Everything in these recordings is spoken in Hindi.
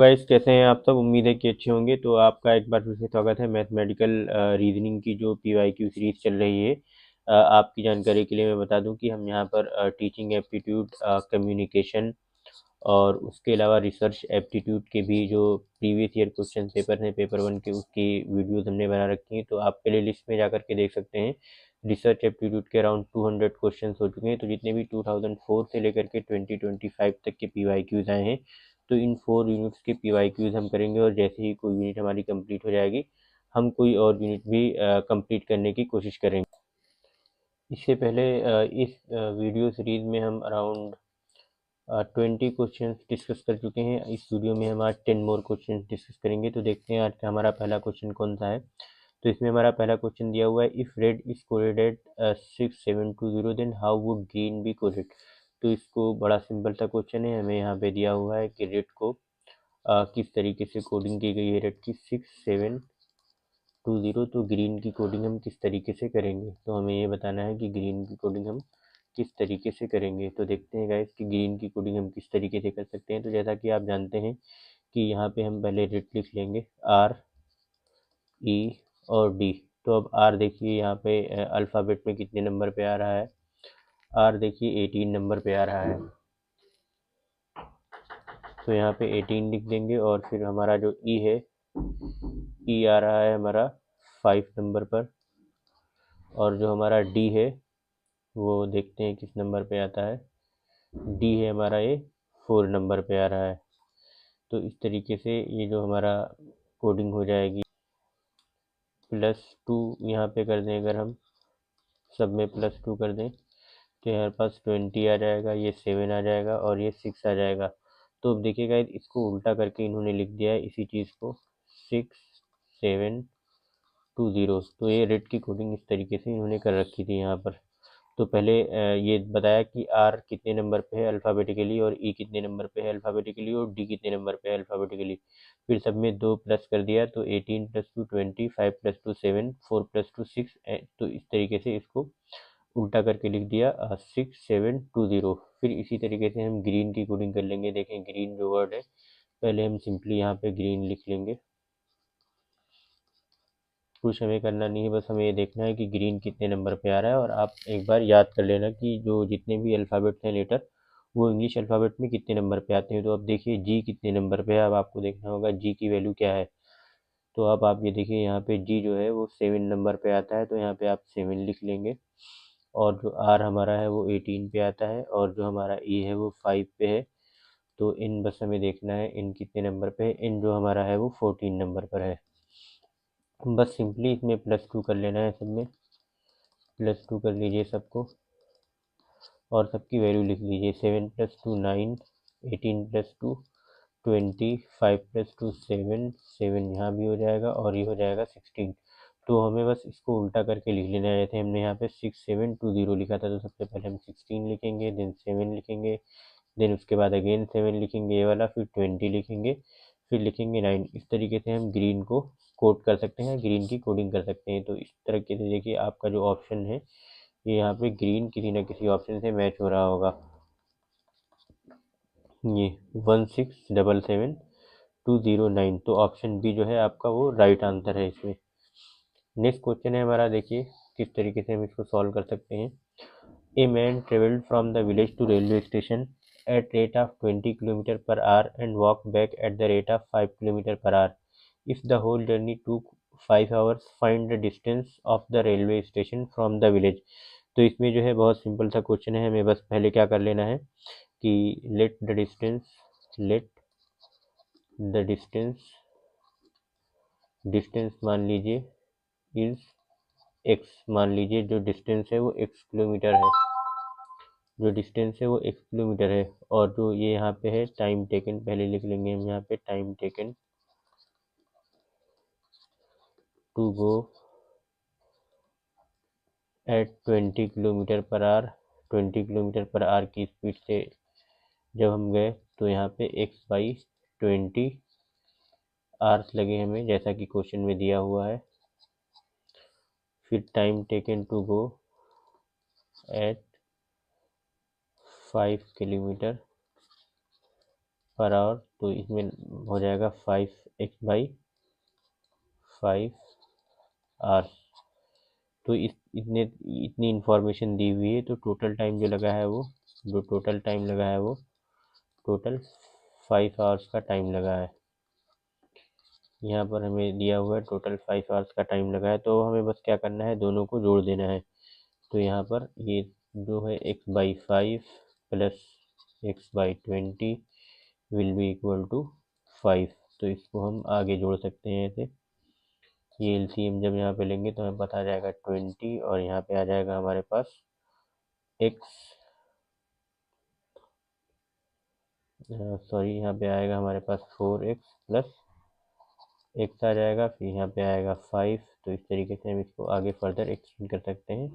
गाइस, कैसे हैं आप सब? उम्मीद है कि अच्छे होंगे। तो आपका एक बार फिर से स्वागत है मैथमेटिकल रीजनिंग की जो पीवाईक्यू सीरीज चल रही है। आपकी जानकारी के लिए मैं बता दूं कि हम यहां पर टीचिंग एप्टीट्यूड, कम्युनिकेशन और उसके अलावा रिसर्च एप्टीट्यूड के भी जो प्रीवियस ईयर क्वेश्चन पेपर हैं पेपर 1 के, उसकी वीडियोस हमने बना रखी हैं। तो आप प्ले लिस्ट में जाकर के देख सकते हैं। रिसर्च एप्टीट्यूड के अराउंड 200 क्वेश्चन हो चुके हैं। तो जितने भी 2004 से लेकर के 2025 तक के पीवाईक्यूज आए हैं, तो इन 4 यूनिट्स के पीवाईक्यूज हम करेंगे। और जैसे ही कोई यूनिट हमारी कंप्लीट हो जाएगी, हम कोई और यूनिट भी कंप्लीट करने की कोशिश करेंगे। इससे पहले इस वीडियो सीरीज में हम अराउंड 20 क्वेश्चन डिस्कस कर चुके हैं। इस वीडियो में हम आज 10 मोर क्वेश्चन डिस्कस करेंगे। तो देखते हैं आज का हमारा पहला क्वेश्चन कौन सा है। तो इसमें हमारा पहला क्वेश्चन दिया हुआ है, if red is coded at 6720 then how would green be coded. तो इसको बड़ा सिंपल सा क्वेश्चन है। हमें यहाँ पे दिया हुआ है कि रेड को किस तरीके से कोडिंग की गई है, रेड की 6720, तो ग्रीन की कोडिंग हम किस तरीके से करेंगे। तो हमें ये बताना है कि ग्रीन की कोडिंग हम किस तरीके से करेंगे। तो देखते हैं गाइस कि ग्रीन की कोडिंग हम किस तरीके से कर सकते हैं। तो जैसा कि आप जानते हैं कि यहाँ पे हम पहले रेड लिख लेंगे, आर, ई और डी। तो अब आर देखिए यहाँ पे अल्फ़ाबेट में कितने नंबर पे आ रहा है। आर देखिए 18 नंबर पे आ रहा है। तो यहाँ पे 18 लिख देंगे। और फिर हमारा जो ई है, ई आ रहा है हमारा 5 नंबर पर। और जो हमारा डी है वो देखते हैं किस नंबर पे आता है। डी है हमारा ये 4 नंबर पे आ रहा है। तो इस तरीके से ये जो हमारा कोडिंग हो जाएगी। +2 यहाँ पे कर दें, अगर हम सब में +2 कर दें तो हमारे पास 20 आ जाएगा, ये 7 आ जाएगा और ये 6 आ जाएगा। तो अब देखिएगा इसको उल्टा करके इन्होंने लिख दिया है इसी चीज़ को, 6720। तो ये रेड की कोडिंग इस तरीके से इन्होंने कर रखी थी यहाँ पर। तो पहले ये बताया कि आर कितने नंबर पे है अल्फ़ाबेटिकली, और ई कितने नंबर पे है अल्फ़ाबेटिकली, और डी कितने नंबर पे है अल्फ़ाबेटिकली। फिर सब में 2 प्लस कर दिया, तो 18 + 2 20, 5 + 2 7, 4 + 2 6। तो इस तरीके से इसको उल्टा करके लिख दिया 6720। फिर इसी तरीके से हम ग्रीन की कोडिंग कर लेंगे। देखें ग्रीन जो वर्ड है, पहले हम सिंपली यहाँ पे ग्रीन लिख लेंगे। कुछ हमें करना नहीं है, बस हमें ये देखना है कि ग्रीन कितने नंबर पे आ रहा है। और आप एक बार याद कर लेना कि जो जितने भी अल्फ़ाबेट हैं लेटर, वो इंग्लिश अल्फ़ाबेट में कितने नंबर पे आते हैं। तो अब देखिए जी कितने नंबर पे है, अब आपको देखना होगा जी की वैल्यू क्या है। तो अब आप ये देखिए यहाँ पे जी जो है वो 7 नंबर पे आता है। तो यहाँ पे आप 7 लिख लेंगे। और जो आर हमारा है वो 18 पे आता है, और जो हमारा ई है वो 5 पे है। तो इन बस हमें देखना है इन कितने नंबर पे है। इन जो हमारा है वो 14 नंबर पर है। बस सिंपली इसमें +2 कर लेना है, सब में +2 कर लीजिए सबको, और सबकी वैल्यू लिख लीजिए। 7 + 2 9, 18 + 2 20, 5 + 2 7, 7 यहाँ भी हो जाएगा और ये हो जाएगा 16। तो हमें बस इसको उल्टा करके लिख लेना है। जैसे हमने यहाँ पे 6720 लिखा था, तो सबसे पहले हम 16 लिखेंगे, देन 7 लिखेंगे, देन उसके बाद अगेन 7 लिखेंगे ये वाला, फिर 20 लिखेंगे, फिर लिखेंगे 9। इस तरीके से हम ग्रीन को कोड कर सकते हैं, ग्रीन की कोडिंग कर सकते हैं। तो इस तरीके से देखिए आपका जो ऑप्शन है, ये यहाँ पे ग्रीन किसी न किसी ऑप्शन से मैच हो रहा होगा। ये 1677209, तो ऑप्शन बी जो है आपका वो राइट आंसर है इसमें। नेक्स्ट क्वेश्चन है हमारा, देखिए किस तरीके से हम इसको सॉल्व कर सकते हैं। A man traveled from the village to railway station at rate of 20 km/h and walked back at the rate of 5 km/h. If the whole journey took 5 hours, find the distance of the railway station from the village. तो इसमें जो है बहुत सिंपल सा क्वेश्चन है। हमें बस पहले क्या कर लेना है कि लेट द डिस्टेंस मान लीजिए इज x, मान लीजिए जो डिस्टेंस है वो x किलोमीटर है, जो डिस्टेंस है वो x किलोमीटर है। और जो ये यहाँ पे है टाइम टेकन, पहले लिख लेंगे हम यहाँ पे time taken to go at 20 km/h। 20 km/h की स्पीड से जब हम गए, तो यहाँ पे x/20 आवर्स लगे हमें, जैसा कि क्वेश्चन में दिया हुआ है। फिर time taken to go at 5 km/h, per hour, तो इसमें हो जाएगा 5x/5 आवर्स। तो इतनी इन्फॉर्मेशन दी हुई है, तो टोटल टाइम जो लगा है वो टोटल 5 आवर्स का टाइम लगा है। यहाँ पर हमें दिया हुआ है टोटल 5 आवर्स का टाइम लगा है, तो हमें बस क्या करना है, दोनों को जोड़ देना है। तो यहाँ पर ये जो है x/5 plus x/20 will be equal to 5। तो इसको हम आगे जोड़ सकते हैं ऐसे। ये एलसीएम जब यहाँ पे लेंगे तो हमें पता आ जाएगा 20, और यहाँ पे आ जाएगा हमारे पास यहाँ पे आएगा हमारे पास 4x प्लस x आ जाएगा, फिर यहाँ पे आएगा 5। तो इस तरीके से हम इसको आगे फर्दर एक्सटेंड कर सकते हैं।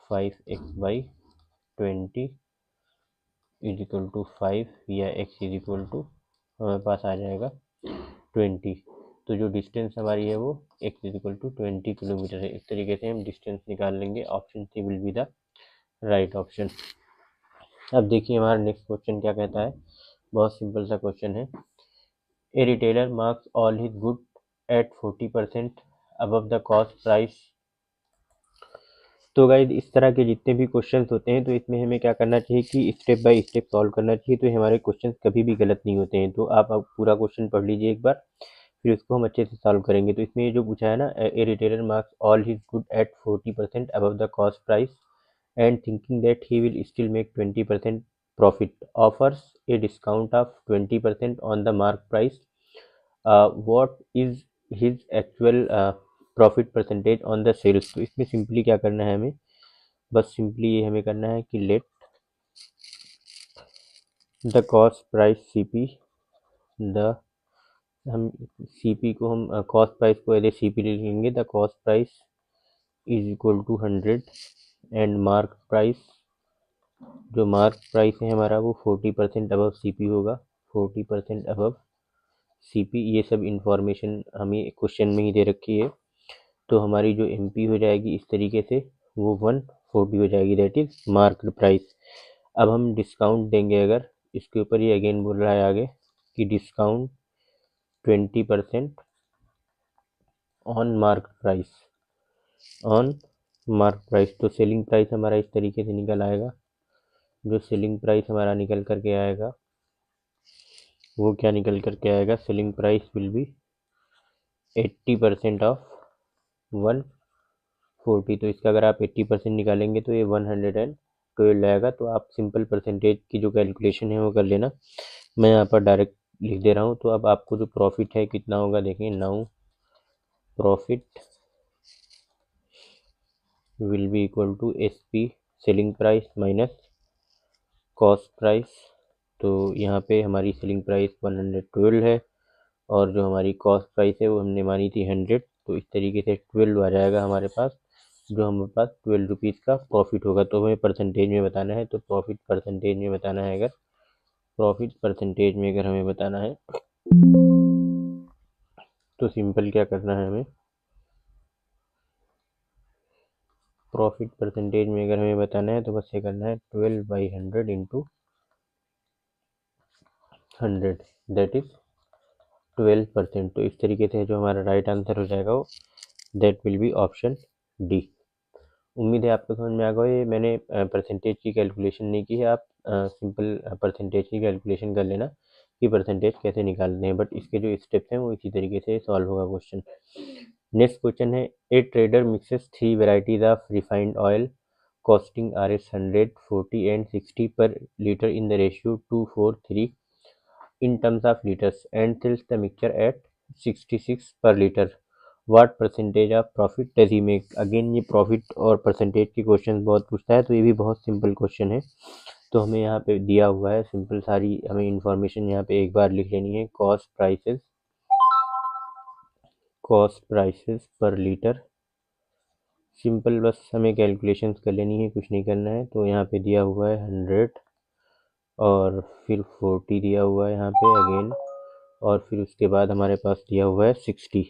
5x/20 इज इक्वल टू 5, या x इज इक्वल टू हमारे पास आ जाएगा 20। तो जो डिस्टेंस हमारी है वो x is equal to 20 kilometre है। इस तरीके से हम डिस्टेंस निकाल लेंगे। Option C will be the right option. अब देखिए हमारा नेक्स्ट क्वेश्चन क्या कहता है। बहुत सिंपल सा क्वेश्चन है। A retailer marks all his good at 40% above the cost price. तो गाइस इस तरह के जितने भी क्वेश्चंस होते हैं, तो इसमें हमें क्या करना चाहिए कि स्टेप बाय स्टेप सॉल्व करना चाहिए, तो हमारे क्वेश्चंस कभी भी गलत नहीं होते हैं। तो आप अब पूरा क्वेश्चन पढ़ लीजिए एक बार, फिर उसको हम अच्छे से सॉल्व करेंगे। तो इसमें ये जो पूछा है ना, a retailer marks all his good at 40% above the cost price and thinking that he will still make 20% profit, offers a discount of 20% on the mark price. What is his actual profit percentage on the sales? तो इसमें सिंपली क्या करना है हमें, बस सिंपली ये हमें करना है कि let the cost price CP, the हम सीपी को हम कॉस्ट प्राइस को एज सीपी लिखेंगे। The cost price is equal to 100 and mark price, जो मार्क प्राइस है हमारा वो 40% अबव सीपी होगा। 40% अबव सीपी, ये सब इंफॉर्मेशन हमें क्वेश्चन में ही दे रखी है। तो हमारी जो एमपी हो जाएगी इस तरीके से, वो 140 हो जाएगी, दैट इज मार्क प्राइस। अब हम डिस्काउंट देंगे अगर इसके ऊपर, ये अगेन बोल रहा है आगे कि discount 20% on mark price, on mark price. तो सेलिंग प्राइस हमारा इस तरीके से निकल आएगा। जो सेलिंग प्राइस हमारा निकल करके आएगा वो क्या निकल करके आएगा, selling price will be 80% of 140। तो इसका अगर आप 80% निकालेंगे तो ये 112 आएगा। तो आप सिंपल परसेंटेज की जो कैलकुलेशन है वो कर लेना, मैं यहाँ पर डायरेक्ट लिख दे रहा हूँ। तो अब आपको जो प्रॉफिट है कितना होगा, देखें, now profit will be equal to SP selling price minus cost price. तो यहाँ पे हमारी सेलिंग प्राइस 112 है, और जो हमारी कॉस्ट प्राइस है वो हमने मानी थी 100। तो इस तरीके से 12 आ जाएगा हमारे पास, जो हमारे पास 12 रुपीज़ का प्रॉफिट होगा। तो हमें परसेंटेज में बताना है, तो प्रॉफिट परसेंटेज में बताना है, अगर प्रॉफिट परसेंटेज में अगर हमें बताना है तो सिंपल क्या करना है हमें, प्रॉफिट परसेंटेज में अगर हमें बताना है तो बस ये करना है 12/100 इंटू 100, दैट इज 12%। तो इस तरीके से जो हमारा राइट आंसर हो जाएगा वो that will be option D. उम्मीद है आपको समझ में आ गया। ये मैंने परसेंटेज की कैलकुलेशन नहीं की है, आप सिंपल परसेंटेज की कैलकुलेशन कर लेना कि परसेंटेज कैसे निकालते हैं, बट इसके जो स्टेप्स हैं वो इसी तरीके से सॉल्व होगा क्वेश्चन। नेक्स्ट क्वेश्चन है, ए trader mixes 3 varieties of refined oil costing RS 100, 40 and 60 पर litre in the ratio 2:4:3 in terms of liters and sells the mixture at 66 per liter. What percentage of profit does he make? Again ये प्रॉफिट और परसेंटेज के क्वेश्चन बहुत पूछता है, तो ये भी बहुत सिंपल क्वेश्चन है। तो हमें यहाँ पे दिया हुआ है सिंपल, सारी हमें इंफॉर्मेशन यहाँ पे एक बार लिख लेनी है। कॉस्ट प्राइसेस पर लीटर, सिंपल बस हमें कैलकुलेशंस कर लेनी है, कुछ नहीं करना है। तो यहाँ पे दिया हुआ है 100 और फिर 40 दिया हुआ है यहाँ पे अगेन, और फिर उसके बाद हमारे पास दिया हुआ है 60।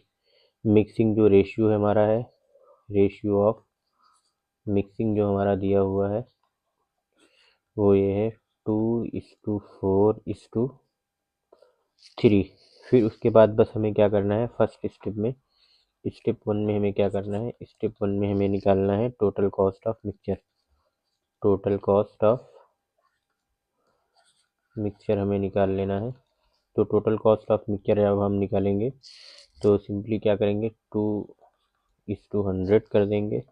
मिक्सिंग जो रेशियो है हमारा है, रेशियो ऑफ मिक्सिंग जो हमारा दिया हुआ है वो ये है 2:4:3। 3। फिर उसके बाद बस हमें क्या करना है, फर्स्ट स्टेप में, स्टेप 1 में हमें क्या करना है, स्टेप 1 में हमें निकालना है total cost of mixture. Total cost of mixture हमें निकाल लेना है। तो टोटल कॉस्ट ऑफ मिक्सचर जब हम निकालेंगे तो सिंपली क्या करेंगे, 2:100 कर देंगे,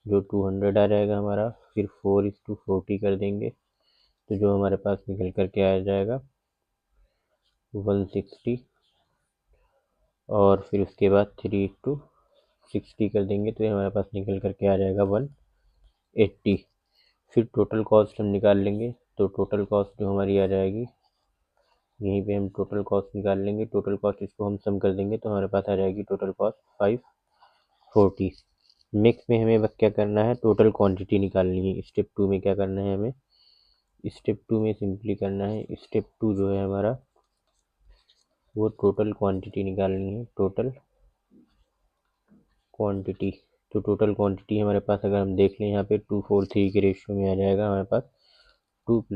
जो 200 आ जाएगा हमारा। फिर 4:40 कर देंगे, तो जो हमारे पास निकल करके आ जाएगा 160। और फिर उसके बाद 3:60 कर देंगे, तो ये हमारे पास निकल करके आ जाएगा 180। फिर टोटल कॉस्ट हम निकाल लेंगे, तो टोटल कॉस्ट जो हमारी आ जाएगी, यहीं पे हम टोटल कॉस्ट निकाल लेंगे। टोटल कॉस्ट इसको हम सम कर देंगे तो हमारे पास आ जाएगी टोटल कॉस्ट 540। नेक्स्ट में हमें बस क्या करना है, टोटल क्वांटिटी निकालनी है। स्टेप 2 में क्या करना है हमें, स्टेप 2 में सिंपली करना है, स्टेप 2 जो है हमारा वो टोटल क्वांटिटी निकालनी है, टोटल क्वांटिटी। तो टोटल क्वांटिटी हमारे पास अगर हम देख लें यहाँ पे 2:4:3 के रेशियो में आ जाएगा हमारे पास 2 +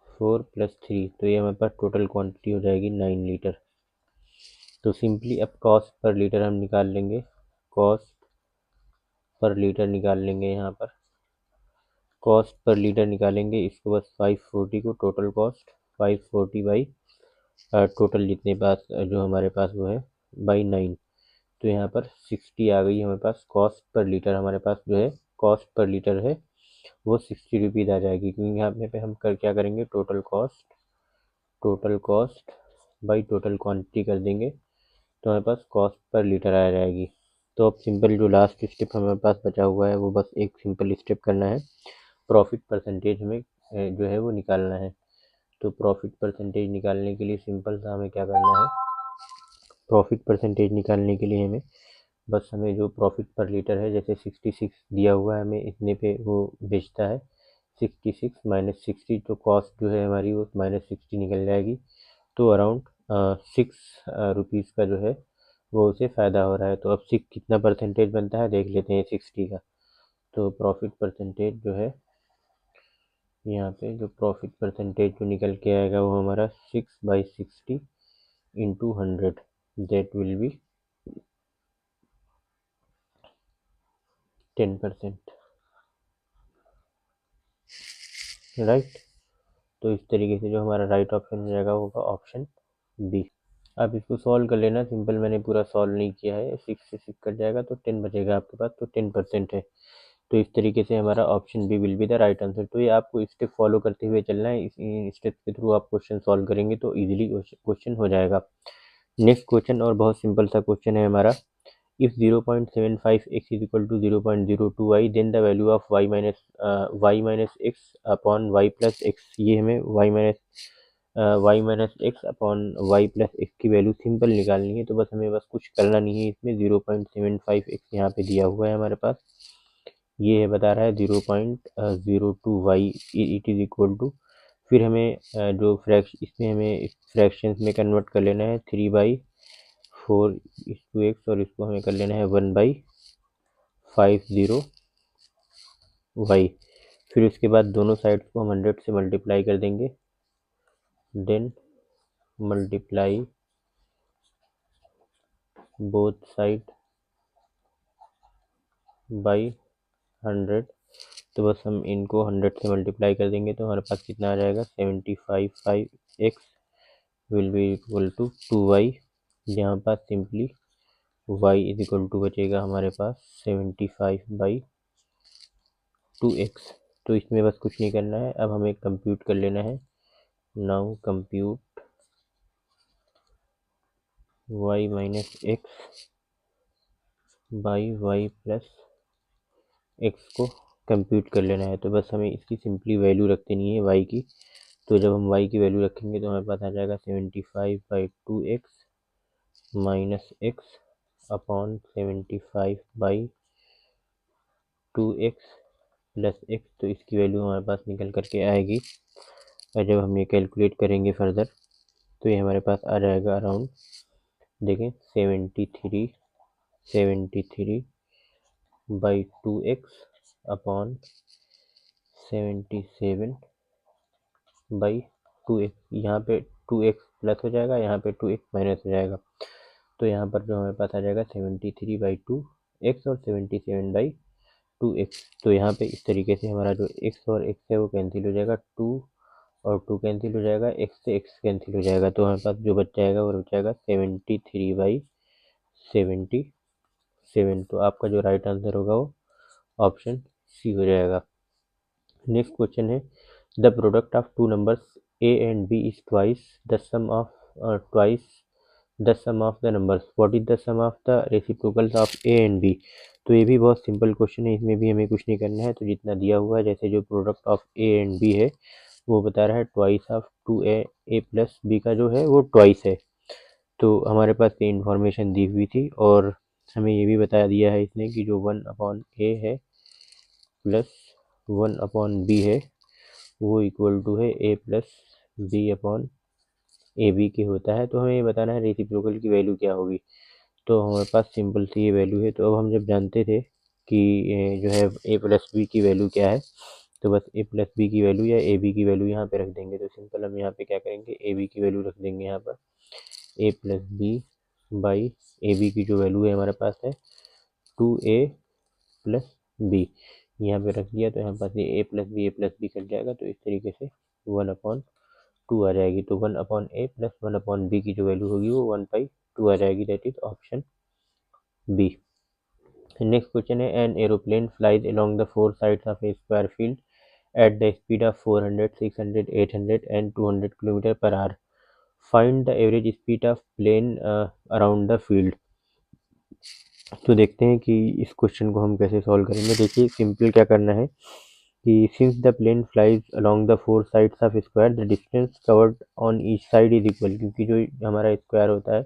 4 + 3, तो ये हमारे पास टोटल क्वांटिटी हो जाएगी 9 लीटर। तो सिंपली अब कॉस्ट पर लीटर हम निकाल लेंगे, कॉस्ट पर लीटर निकाल लेंगे। यहाँ पर कॉस्ट पर लीटर निकालेंगे, इसको बस 540 को टोटल कॉस्ट 540 बाई टोटल जितने पास जो हमारे पास वो है बाई 9, तो यहाँ पर 60 आ गई हमारे पास कॉस्ट पर लीटर। हमारे पास जो है कॉस्ट पर लीटर है वो 60 रुपीज़ आ जाएगी, क्योंकि यहाँ पे हम क्या करेंगे, total cost by total quantity कर देंगे, तो हमारे पास कॉस्ट पर लीटर आ जाएगी। तो अब सिंपल जो लास्ट स्टेप हमारे पास बचा हुआ है वो बस एक सिंपल स्टेप करना है, प्रॉफिट परसेंटेज हमें जो है वो निकालना है। तो प्रॉफिट परसेंटेज निकालने के लिए सिंपल सा हमें क्या करना है, प्रॉफिट परसेंटेज निकालने के लिए हमें जो प्रॉफिट पर लीटर है, जैसे 66 दिया हुआ है हमें, इतने पे वो बेचता है, 66 माइनस 60, तो कॉस्ट जो है हमारी वो -60 निकल जाएगी। तो अराउंड 6 रुपीज़ का जो है वो उसे फ़ायदा हो रहा है। तो अब सिक्स कितना परसेंटेज बनता है देख लेते हैं 60 का। तो प्रॉफिट परसेंटेज जो है यहाँ पे, जो प्रॉफिट परसेंटेज जो निकल के आएगा वो हमारा 6/60 into 100, that will B 10%, right. तो इस तरीके से जो हमारा राइट ऑप्शन हो जाएगा वो होगा ऑप्शन बी। आप इसको सॉल्व कर लेना, सिंपल मैंने पूरा सॉल्व नहीं किया है। 6 से 6 कट जाएगा तो 10 बचेगा आपके पास, तो 10% है। तो इस तरीके से हमारा option B will be the right answer. तो ये आपको स्टेप फॉलो करते हुए चलना है, इस स्टेप के थ्रू आप क्वेश्चन सॉल्व करेंगे तो इजीली क्वेश्चन हो जाएगा। नेक्स्ट क्वेश्चन और बहुत सिंपल सा क्वेश्चन है हमारा, if 0.75x is equal to 0.02y then the value of y minus x upon y plus x, ये हमें y minus x upon y plus x की वैल्यू सिंपल निकालनी है। तो बस हमें बस कुछ करना नहीं है, इसमें 0.75x यहाँ पे दिया हुआ है हमारे पास, ये है बता रहा है 0.02y it is equal to, फिर हमें इसमें हमें फ्रैक्शंस में कन्वर्ट कर लेना है 3/4 और इसको हमें कर लेना है 1/50y। फिर उसके बाद दोनों साइड्स को हम 100 से मल्टीप्लाई कर देंगे, then multiply both side by 100। तो बस हम इनको 100 से मल्टीप्लाई कर देंगे तो हमारे पास कितना आ जाएगा, 75x will be equal to 2y। यहाँ पास simply y is equal to बचेगा हमारे पास 75/2x। तो इसमें बस कुछ नहीं करना है, अब हमें कंप्यूट कर लेना है। Now compute y minus x by y plus x को कंप्यूट कर लेना है। तो बस हमें इसकी सिंपली वैल्यू रख देनी है y की। तो जब हम y की वैल्यू रखेंगे तो हमारे पास आ जाएगा 75/2x minus x upon 75/2x plus x, तो इसकी वैल्यू हमारे पास निकल करके आएगी। और जब हम ये कैलकुलेट करेंगे फर्दर तो ये हमारे पास आ जाएगा अराउंड, देखें 73/2x अपॉन 77/2x। यहाँ पे 2x प्लस हो जाएगा, यहाँ पे 2x माइनस हो जाएगा। तो यहाँ पर जो हमारे पास आ जाएगा 73/2x और 77/2x। तो यहाँ पे इस तरीके से हमारा जो x और x है वो कैंसिल हो जाएगा, 2 और 2 कैंसिल हो जाएगा, x से x कैंसिल हो जाएगा। तो हमारे पास जो बच जाएगा वो बच जाएगा 73/77। तो आपका जो राइट आंसर होगा वो ऑप्शन सी हो जाएगा। नेक्स्ट क्वेश्चन है, the product of two numbers a and b is twice the sum of the numbers. What is the sum of the reciprocals of a and b? तो ये भी बहुत सिंपल क्वेश्चन है, इसमें भी हमें कुछ नहीं करना है। तो जितना दिया हुआ है, जैसे जो product of a and b है वो बता रहा है twice of 2a plus b का जो है वो ट्वाइस है। तो हमारे पास ये इन्फॉर्मेशन दी हुई थी और हमें ये भी बता दिया है इसने कि जो 1/a है प्लस 1/b है वो इक्वल टू है a प्लस b/ab के होता है। तो हमें ये बताना है रेसिप्रोकल की वैल्यू क्या होगी। तो हमारे पास सिंपल सी ये वैल्यू है। तो अब हम जब जानते थे कि जो है a प्लस बी की वैल्यू क्या है, तो बस a प्लस बी की वैल्यू या ए बी की वैल्यू यहाँ पे रख देंगे। तो सिंपल हम यहाँ पे क्या करेंगे, ए बी की वैल्यू रख देंगे यहाँ पर, a plus B by A B की जो वैल्यू है हमारे पास है 2a प्लस बी, यहाँ पे रख दिया। तो यहाँ पास ये a प्लस बी कट जाएगा। तो इस तरीके से 1/2 आ जाएगी। तो 1/a प्लस 1/b की जो वैल्यू होगी वो 1/2 आ जाएगी। That is option B. Next question है, an aeroplane flies along the four sides of a square field at the speed of 400, 600, 800 and 200 km per hour. Find the average speed of plane around the field. तो देखते हैं कि इस क्वेश्चन को हम कैसे सॉल्व करेंगे। देखिए सिंपल क्या करना है कि since the plane flies along the four sides of square the distance covered on each side is equal, क्योंकि जो हमारा स्क्वायर होता है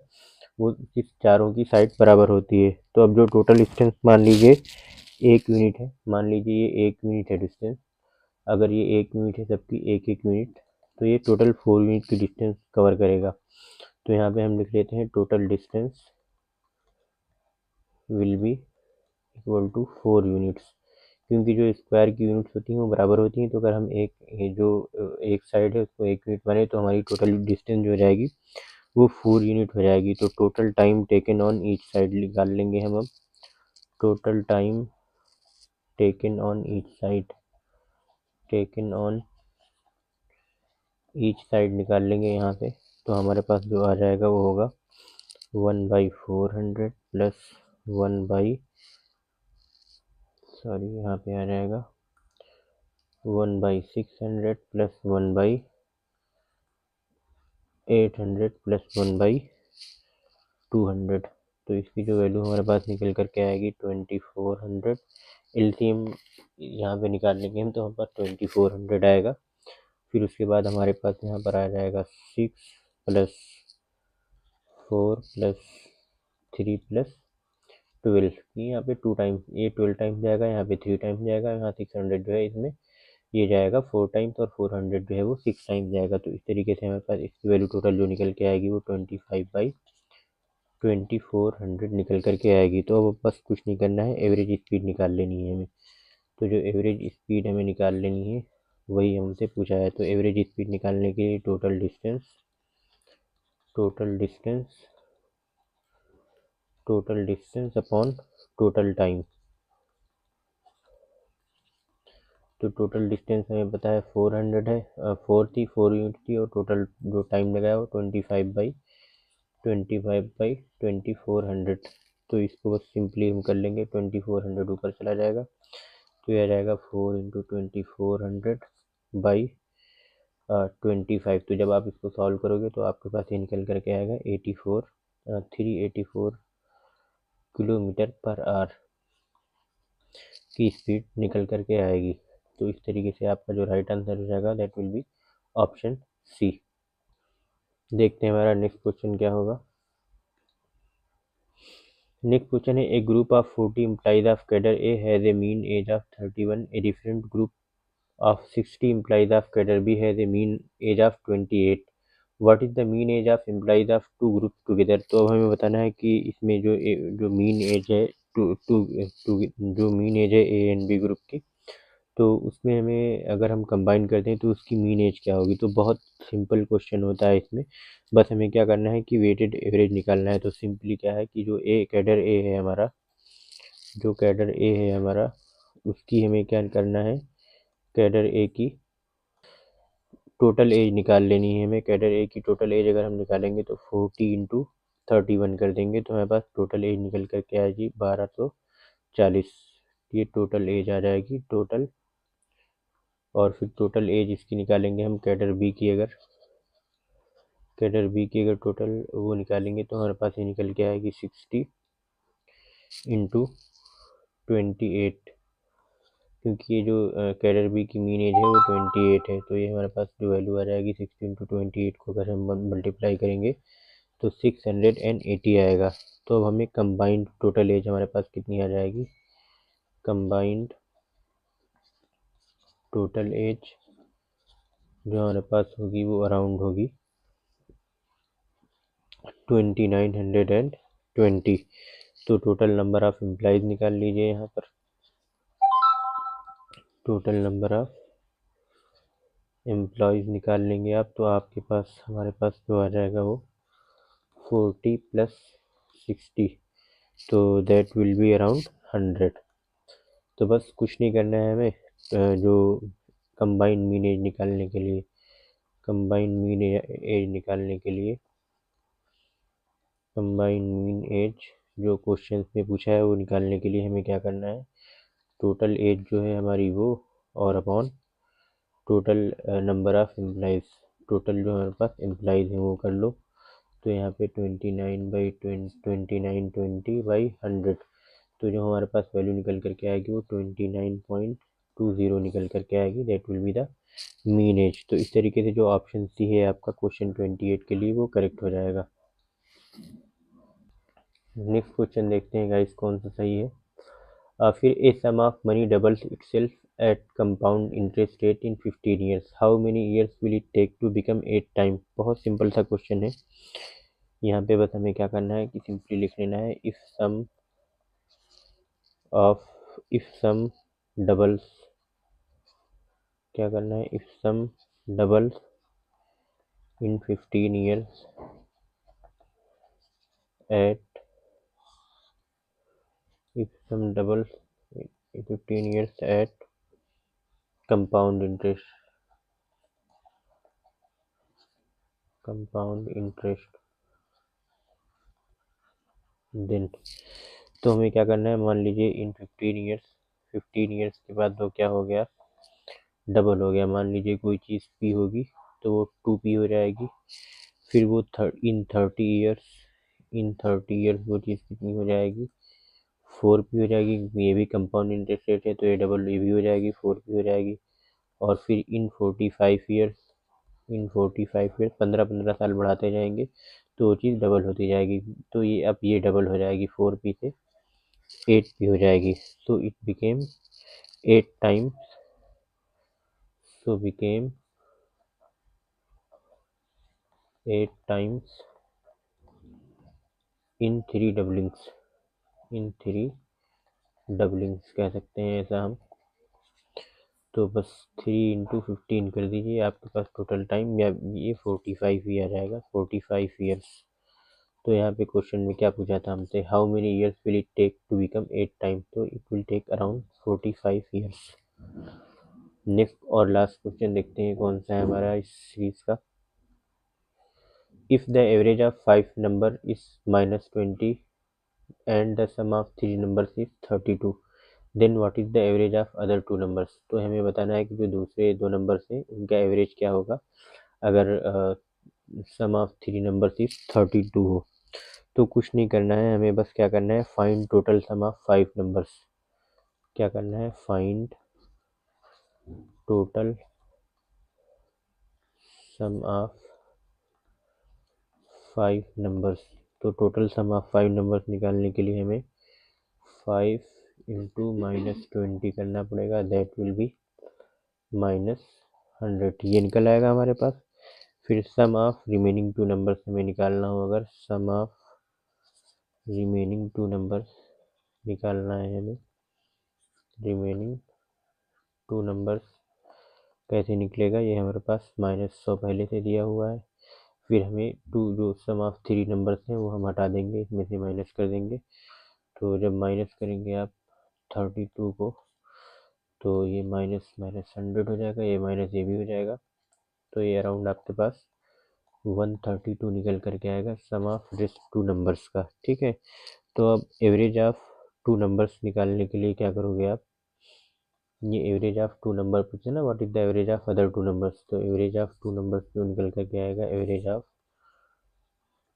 वो इस चारों की साइड बराबर होती है। तो अब जो टोटल डिस्टेंस मान लीजिए 1 यूनिट है, मान लीजिए ये 1 यूनिट है डिस्टेंस। अगर ये 1 यूनिट है सबकी 1-1 यूनिट, तो ये टोटल 4 यूनिट की डिस्टेंस कवर करेगा। तो यहाँ पे हम लिख लेते हैं total distance will be equal to 4 units, क्योंकि जो स्क्वायर की यूनिट्स होती हैं वो बराबर होती हैं। तो अगर हम एक साइड है उसको 1 यूनिट माने तो हमारी टोटल डिस्टेंस जो हो जाएगी वो 4 यूनिट हो जाएगी। तो total time taken on each side निकाल लेंगे हम। अब total time taken on each side निकाल लेंगे यहाँ से। तो हमारे पास जो आ जाएगा वो होगा 1/400 प्लस यहाँ पे आ जाएगा 1/600 प्लस 1/800 प्लस 1/200। तो इसकी जो वैल्यू हमारे पास निकल करके आएगी 2400। एलसीएम यहाँ पे निकाल लेंगे हम, तो हमारे पास 2400 आएगा। फिर उसके बाद हमारे पास यहाँ पर आ जाएगा 6 प्लस 4 प्लस 3 प्लस 12। यहाँ पे 2 टाइम्स, ये 12 टाइम्स जाएगा, यहाँ पे 3 टाइम्स जाएगा, यहाँ 600 जो है इसमें ये जाएगा 4 टाइम्स और 400 जो है वो 6 टाइम्स जाएगा। तो इस तरीके से हमारे पास इसकी वैल्यू टोटल जो निकल के आएगी वो 25/2400 निकल करके आएगी। तो अब बस कुछ नहीं करना है, एवरेज स्पीड निकाल लेनी है हमें। तो जो एवरेज स्पीड हमें निकाल लेनी है वही हमसे पूछा है। तो एवरेज स्पीड निकालने के लिए total distance upon total time. तो टोटल डिस्टेंस हमें पता है 400 है, 4 यूनिट थी, और टोटल जो टाइम लगाया वो 25/2400। तो इसको बस सिंपली हम कर लेंगे, 2400 ऊपर चला जाएगा तो यह आ जाएगा 4 × 2400/25। तो जब आप इसको सॉल्व करोगे तो आपके पास ये निकल करके आएगा 384 किलोमीटर पर आवर की स्पीड निकल करके आएगी। तो इस तरीके से आपका जो राइट आंसर हो जाएगा that will be option C. देखते हैं हमारा नेक्स्ट क्वेश्चन क्या होगा। नेक्स्ट क्वेश्चन है, a group of 40 employees of cadre A has a mean age of 31। A different group of 60 employees of cadre B has a mean age of 28। What is the mean age of employees of two group together. तो अब हमें बताना है कि इसमें जो मीन एज है जो मीन एज है ए एंड बी ग्रुप की, तो उसमें हमें अगर हम कंबाइन करते हैं तो उसकी मीन एज क्या होगी। तो बहुत सिंपल क्वेश्चन होता है इसमें, बस हमें क्या करना है कि वेटेड एवरेज निकालना है। तो सिंपली क्या है कि जो कैडर ए है हमारा, जो कैडर ए है हमारा, उसकी हमें क्या करना है, कैडर ए की टोटल एज निकाल लेनी है हमें। कैडर ए की टोटल एज अगर हम निकालेंगे तो 40 इंटू 31 कर देंगे तो हमारे पास टोटल एज निकल कर के आएगी 1240। ये टोटल एज आ जाएगी टोटल। और फिर टोटल एज इसकी निकालेंगे हम कैडर बी की, अगर कैडर बी की अगर टोटल वो निकालेंगे तो हमारे पास ये निकल के आएगी 60 इंटू 28, क्योंकि ये जो कैडर बी की मीन एज है वो 28 है। तो ये हमारे पास जो वैल्यू आ जाएगी 60 इंटू 28 को अगर हम मल्टीप्लाई करेंगे तो 680 आएगा। तो अब हमें कंबाइंड टोटल एज हमारे पास कितनी आ जाएगी, कंबाइंड टोटल एज जो हमारे पास होगी वो अराउंड होगी 2920। तो टोटल नंबर ऑफ एम्प्लॉयज़ निकाल लीजिए यहाँ पर। टोटल नंबर ऑफ एम्प्लॉयज़ निकाल लेंगे आप तो आपके पास हमारे पास जो आ जाएगा वो 40 प्लस 60, तो दैट विल बी अराउंड 100। तो बस कुछ नहीं करना है हमें, जो कंबाइन मीन एज निकालने के लिए, कंबाइन मीन एज निकालने के लिए, कंबाइन मीन एज जो क्वेश्चन में पूछा है वो निकालने के लिए हमें क्या करना है, टोटल एज जो है हमारी वो और upon total number of employees, total जो हमारे पास एम्प्लॉयज़ हैं वो कर लो। तो यहाँ पे 29/20 तो जो हमारे पास वैल्यू निकल करके आएगी वो 29.20 निकल करके आएगी। That will be the mean age. तो इस तरीके से जो ऑप्शन सी है आपका क्वेश्चन 28 के लिए वो करेक्ट हो जाएगा। नेक्स्ट क्वेश्चन देखते हैं गाइस कौन सा सही है। फिर a sum of money doubles itself at compound interest rate in 15 years, how many years will it take to become 8 time. बहुत सिंपल सा क्वेश्चन है। यहाँ पे बस हमें क्या करना है कि सिंपली लिख लेना है इफ सम डबल्स, क्या करना है, if sum doubles in 15 years at, if sum doubles in 15 years at compound interest then, तो हमें क्या करना है, मान लीजिए इन 15 ईयर्स के बाद वो क्या हो गया, डबल हो गया। मान लीजिए कोई चीज़ पी होगी तो वो 2p हो जाएगी। फिर वो इन 30 ईयर्स वो चीज़ कितनी हो जाएगी, 4p हो जाएगी। ये भी कंपाउंड इंटरेस्ट रेट है तो ये डबल ये भी हो जाएगी, 4p हो जाएगी। और फिर इन 45 ईयर्स, 15 साल बढ़ाते जाएंगे तो वो चीज़ डबल होती जाएगी। तो ये अब ये डबल हो जाएगी, 4p से 8p हो जाएगी। So it became 8 times, so became 8 times in 3 डबलिंग्स, इन 3 डबलिंग्स कह सकते हैं ऐसा हम। तो बस 3 इंटू 15 कर दीजिए, आपके पास टोटल टाइम या ये 45 ही आ जाएगा, 45 ईयर्स। तो यहाँ पे क्वेश्चन में क्या पूछा था हमसे, how many years will it take to become 8 time, तो it will take around 45 years. Next और लास्ट क्वेश्चन देखते हैं कौन सा है हमारा इस सीरीज का। If the average of 5 number is -20 and the sum of 3 numbers is 32, then what is the average of other 2 numbers. तो हमें बताना है कि जो दूसरे 2 नंबर्स हैं उनका एवरेज क्या होगा अगर सम ऑफ 3 नंबर्स इज 32 हो। तो कुछ नहीं करना है हमें, बस क्या करना है, find total sum of 5 numbers. क्या करना है, find total sum of 5 numbers. तो टोटल सम ऑफ 5 नंबर्स निकालने के लिए हमें 5 इंटू -20 करना पड़ेगा, दैट विल बी -100। ये निकल आएगा हमारे पास। फिर सम ऑफ रिमेनिंग 2 नंबर्स हमें निकालना हो, अगर सम ऑफ रिमेनिंग 2 नंबर्स निकालना है हमें, रिमेनिंग टू नंबर्स कैसे निकलेगा, ये हमारे पास -100 पहले से दिया हुआ है। फिर हमें टू जो सम ऑफ थ्री नंबर्स हैं वो हम हटा देंगे, इसमें से माइनस कर देंगे। तो जब माइनस करेंगे आप 32 को, तो ये माइनस माइनस 100 हो जाएगा, ये माइनस ये भी हो जाएगा। तो ये अराउंड आपके पास 132 निकल करके आएगा सम ऑफ दिस टू नंबर्स का। ठीक है, तो अब एवरेज ऑफ टू नंबर्स निकालने के लिए क्या करोगे आप, ये एवरेज ऑफ टू नंबर पूछे ना, what is the average of other two numbers, तो एवरेज ऑफ टू नंबर्स जो निकल करके आएगा, एवरेज ऑफ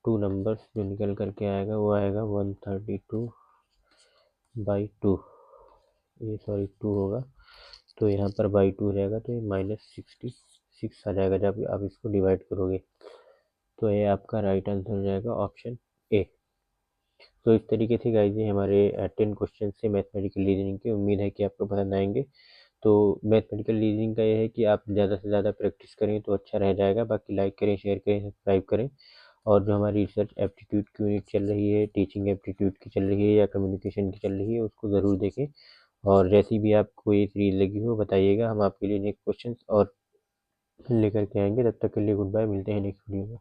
टू नंबर्स जो निकल करके आएगा वो आएगा 132/2, ये सॉरी 2 होगा, तो यहाँ पर बाई 2 हो जाएगा, तो ये -66 आ जाएगा जब आप इसको डिवाइड करोगे। तो ये आपका राइट आंसर हो जाएगा ऑप्शन ए। तो इस तरीके से गाइस ये हमारे 10 क्वेश्चन से मैथमेटिकल रीजनिंग की, उम्मीद है कि आपको पसंद आएंगे। तो मैथमेटिकल रीजनिंग का ये है कि आप ज़्यादा से ज़्यादा प्रैक्टिस करें तो अच्छा रह जाएगा। बाकी लाइक करें, शेयर करें, सब्सक्राइब करें। और जो हमारी रिसर्च एप्टीट्यूड की यूनिट चल रही है, टीचिंग एप्टीट्यूड की चल रही है या कम्युनिकेशन की चल रही है, उसको ज़रूर देखें। और जैसी भी आपको ये सीरीज लगी हो बताइएगा, हम आपके लिए नेक्स्ट क्वेश्चन और लेकर के आएंगे। तब तक के लिए गुड बाय, मिलते हैं नेक्स्ट वीडियो में।